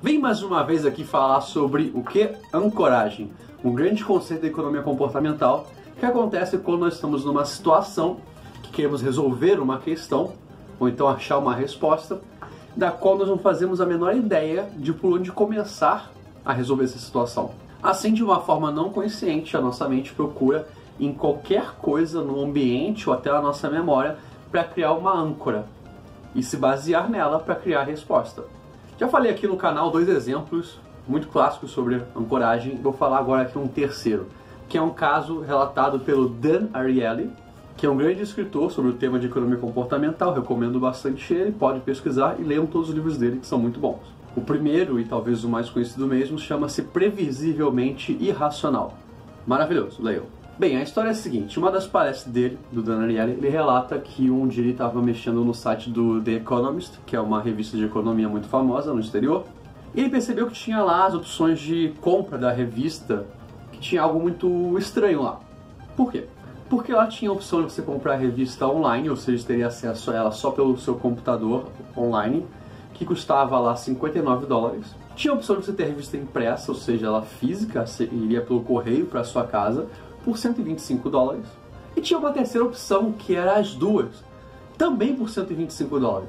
Vem mais uma vez aqui falar sobre o que? Ancoragem, um grande conceito da economia comportamental que acontece quando nós estamos numa situação que queremos resolver uma questão ou então achar uma resposta da qual nós não fazemos a menor ideia de por onde começar a resolver essa situação. Assim, de uma forma não consciente, a nossa mente procura em qualquer coisa no ambiente ou até na nossa memória para criar uma âncora e se basear nela para criar a resposta. Já falei aqui no canal 2 exemplos muito clássicos sobre ancoragem, vou falar agora aqui um terceiro, que é um caso relatado pelo Dan Ariely, que é um grande escritor sobre o tema de economia comportamental, recomendo bastante ele, pode pesquisar e leiam todos os livros dele que são muito bons. O primeiro, e talvez o mais conhecido mesmo, chama-se Previsivelmente Irracional. Maravilhoso, leiam. Bem, a história é a seguinte, uma das palestras dele, do Dan Ariely, ele relata que um dia ele estava mexendo no site do The Economist, que é uma revista de economia muito famosa no exterior, e ele percebeu que tinha lá as opções de compra da revista, que tinha algo muito estranho lá. Por quê? Porque lá tinha a opção de você comprar a revista online, ou seja, teria acesso a ela só pelo seu computador online, que custava lá $59. Tinha a opção de você ter a revista impressa, ou seja, ela física, iria pelo correio para a sua casa, por $125. E tinha uma terceira opção, que era as duas, também por $125.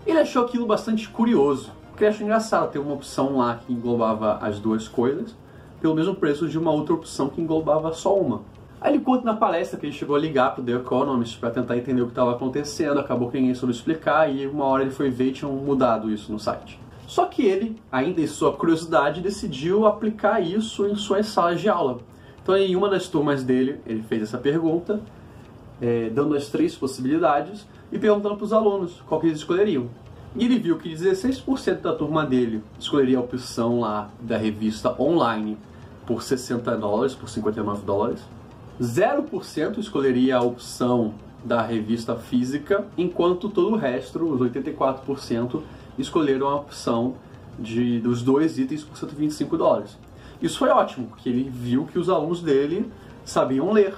Ele achou aquilo bastante curioso, porque ele achou engraçado ter uma opção lá que englobava as duas coisas, pelo mesmo preço de uma outra opção que englobava só uma. Aí ele conta na palestra que ele chegou a ligar para o The Economist para tentar entender o que estava acontecendo, acabou que ninguém soube explicar e uma hora ele foi ver e tinham mudado isso no site. Só que ele, ainda em sua curiosidade, decidiu aplicar isso em suas salas de aula. Então em uma das turmas dele, ele fez essa pergunta, dando as 3 possibilidades e perguntando para os alunos qual que eles escolheriam. E ele viu que 16% da turma dele escolheria a opção lá da revista online por $60, por $59. 0% escolheria a opção da revista física, enquanto todo o resto, os 84%, escolheram a opção dos 2 itens por $125. Isso foi ótimo, porque ele viu que os alunos dele sabiam ler,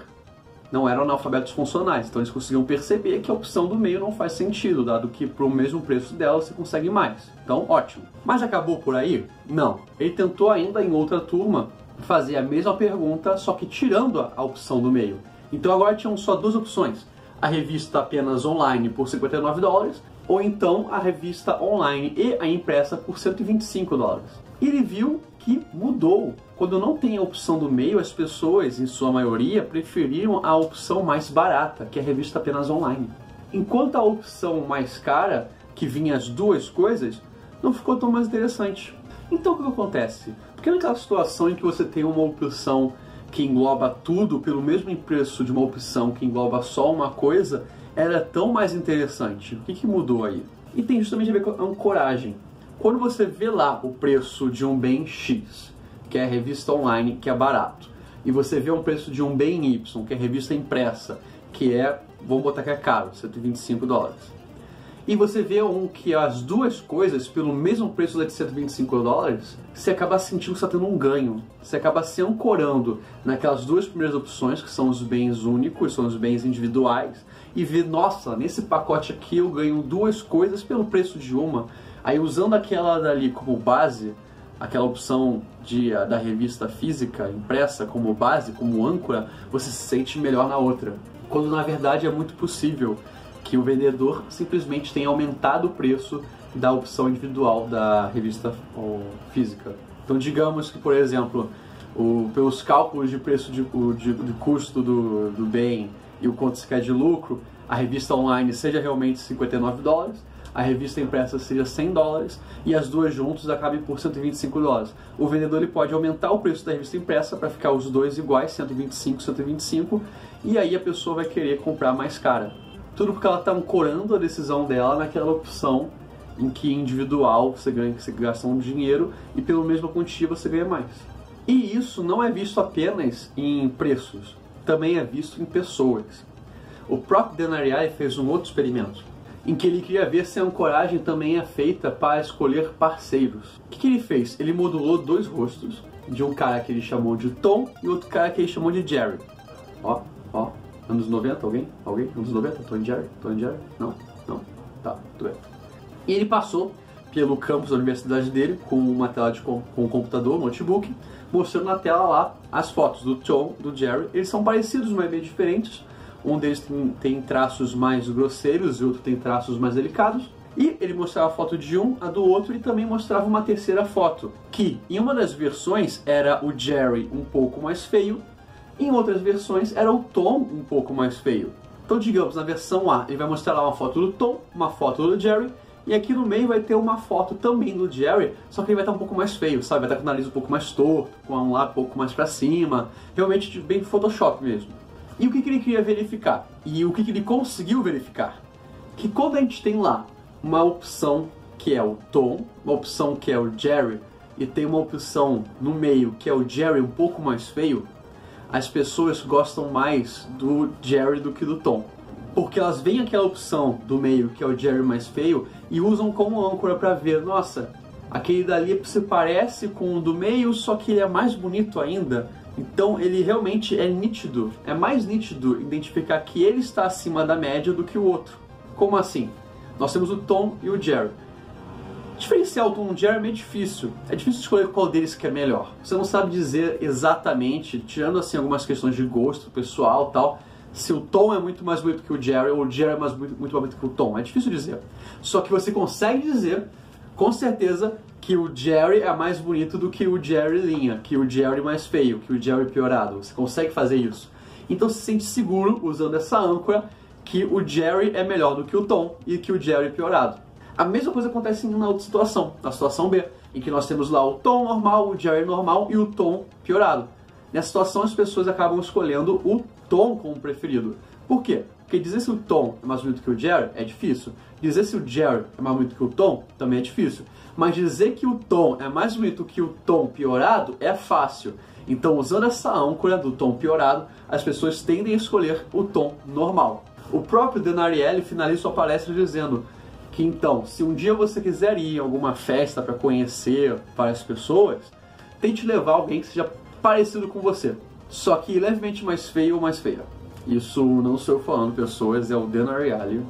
não eram analfabetos funcionais, então eles conseguiam perceber que a opção do meio não faz sentido, dado que para o mesmo preço dela você consegue mais. Então, ótimo. Mas acabou por aí? Não. Ele tentou ainda em outra turma fazer a mesma pergunta, só que tirando a opção do meio. Então agora tinham só 2 opções. A revista apenas online por $59, ou então a revista online e a impressa por $125. E ele viu que mudou. Quando não tem a opção do meio, as pessoas, em sua maioria, preferiram a opção mais barata, que é a revista apenas online. Enquanto a opção mais cara, que vinha as 2 coisas, não ficou tão mais interessante. Então o que acontece? Porque naquela situação em que você tem uma opção que engloba tudo pelo mesmo preço de uma opção que engloba só uma coisa, era tão mais interessante. O que mudou aí? E tem justamente a ver com a ancoragem. Quando você vê lá o preço de um bem X, que é a revista online, que é barato, e você vê o preço de um bem Y, que é a revista impressa, que é, vamos botar que é caro, $125. E você vê que as 2 coisas, pelo mesmo preço de $125, você acaba sentindo que está tendo um ganho. Você acaba se ancorando naquelas 2 primeiras opções, que são os bens únicos, são os bens individuais, e vê, nossa, nesse pacote aqui eu ganho 2 coisas pelo preço de uma. Aí usando aquela dali como base, aquela opção da revista física impressa como base, como âncora, você se sente melhor na outra. Quando na verdade é muito possível que o vendedor simplesmente tenha aumentado o preço da opção individual da revista física. Então digamos que, por exemplo, pelos cálculos de preço de custo do bem e o quanto se quer de lucro, a revista online seja realmente $59, a revista impressa seja $100 e as 2 juntas acabem por $125. O vendedor ele pode aumentar o preço da revista impressa para ficar os 2 iguais, 125, 125, e aí a pessoa vai querer comprar mais cara. Tudo porque ela está ancorando a decisão dela naquela opção em que individual você gasta um dinheiro e pela mesma quantia você ganha mais. E isso não é visto apenas em preços, também é visto em pessoas. O próprio Dan Ariely fez um outro experimento, em que ele queria ver se a ancoragem também é feita para escolher parceiros. O que ele fez? Ele modulou 2 rostos, de um cara que ele chamou de Tom e outro cara que ele chamou de Jerry. Ó. Anos 90, alguém? Anos 90? Tom e Jerry? Não? Tá, tudo bem. E ele passou pelo campus da universidade dele com uma tela com um computador, um notebook, mostrando na tela lá as fotos do Tom, do Jerry. Eles são parecidos, mas meio diferentes. Um deles tem traços mais grosseiros e o outro tem traços mais delicados. E ele mostrava a foto de um, a do outro, e também mostrava uma terceira foto, que em uma das versões era o Jerry um pouco mais feio, e em outras versões era o Tom um pouco mais feio. Então, digamos, na versão A, ele vai mostrar lá uma foto do Tom, uma foto do Jerry, e aqui no meio vai ter uma foto também do Jerry, só que ele vai estar um pouco mais feio, sabe? Vai estar com o nariz um pouco mais torto, com um lado um pouco mais pra cima, realmente bem Photoshop mesmo. E o que ele queria verificar? E o que ele conseguiu verificar? Que quando a gente tem lá uma opção que é o Tom, uma opção que é o Jerry, e tem uma opção no meio que é o Jerry um pouco mais feio, as pessoas gostam mais do Jerry do que do Tom. Porque elas veem aquela opção do meio, que é o Jerry mais feio, e usam como âncora para ver, nossa, aquele dali se parece com o do meio, só que ele é mais bonito ainda. Então ele realmente é nítido, é mais nítido identificar que ele está acima da média do que o outro. Como assim? Nós temos o Tom e o Jerry. Diferenciar o Tom e o Jerry é meio difícil. É difícil escolher qual deles que é melhor. Você não sabe dizer exatamente, tirando assim algumas questões de gosto pessoal e tal, se o Tom é muito mais bonito que o Jerry ou o Jerry é muito mais bonito que o Tom. É difícil dizer. Só que você consegue dizer, com certeza, que o Jerry é mais bonito do que o Jerry linha, que o Jerry mais feio, que o Jerry piorado. Você consegue fazer isso. Então se sente seguro, usando essa âncora, que o Jerry é melhor do que o Tom e que o Jerry piorado. A mesma coisa acontece na outra situação, na situação B, em que nós temos lá o Tom normal, o Jerry normal e o Tom piorado. Nessa situação as pessoas acabam escolhendo o Tom como preferido. Por quê? Porque dizer se o Tom é mais bonito que o Jerry é difícil. Dizer se o Jerry é mais bonito que o Tom também é difícil. Mas dizer que o Tom é mais bonito que o Tom piorado é fácil. Então, usando essa âncora do Tom piorado, as pessoas tendem a escolher o Tom normal. O próprio Dan Ariely finaliza sua palestra dizendo que então, se um dia você quiser ir em alguma festa para conhecer várias pessoas, tente levar alguém que seja parecido com você, só que levemente mais feio ou mais feia. Isso não sou eu falando, pessoas, é o Dan Ariely,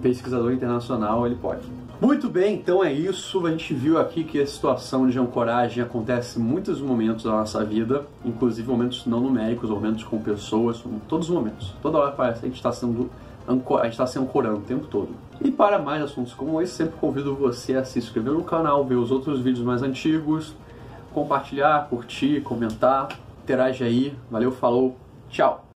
pesquisador internacional, ele pode. Muito bem, então é isso. A gente viu aqui que a situação de ancoragem acontece em muitos momentos da nossa vida, inclusive momentos não numéricos, momentos com pessoas, todos os momentos. Toda hora parece que a gente está se ancorando o tempo todo. E para mais assuntos como esse, sempre convido você a se inscrever no canal, ver os outros vídeos mais antigos, compartilhar, curtir, comentar, interage aí. Valeu, falou, tchau!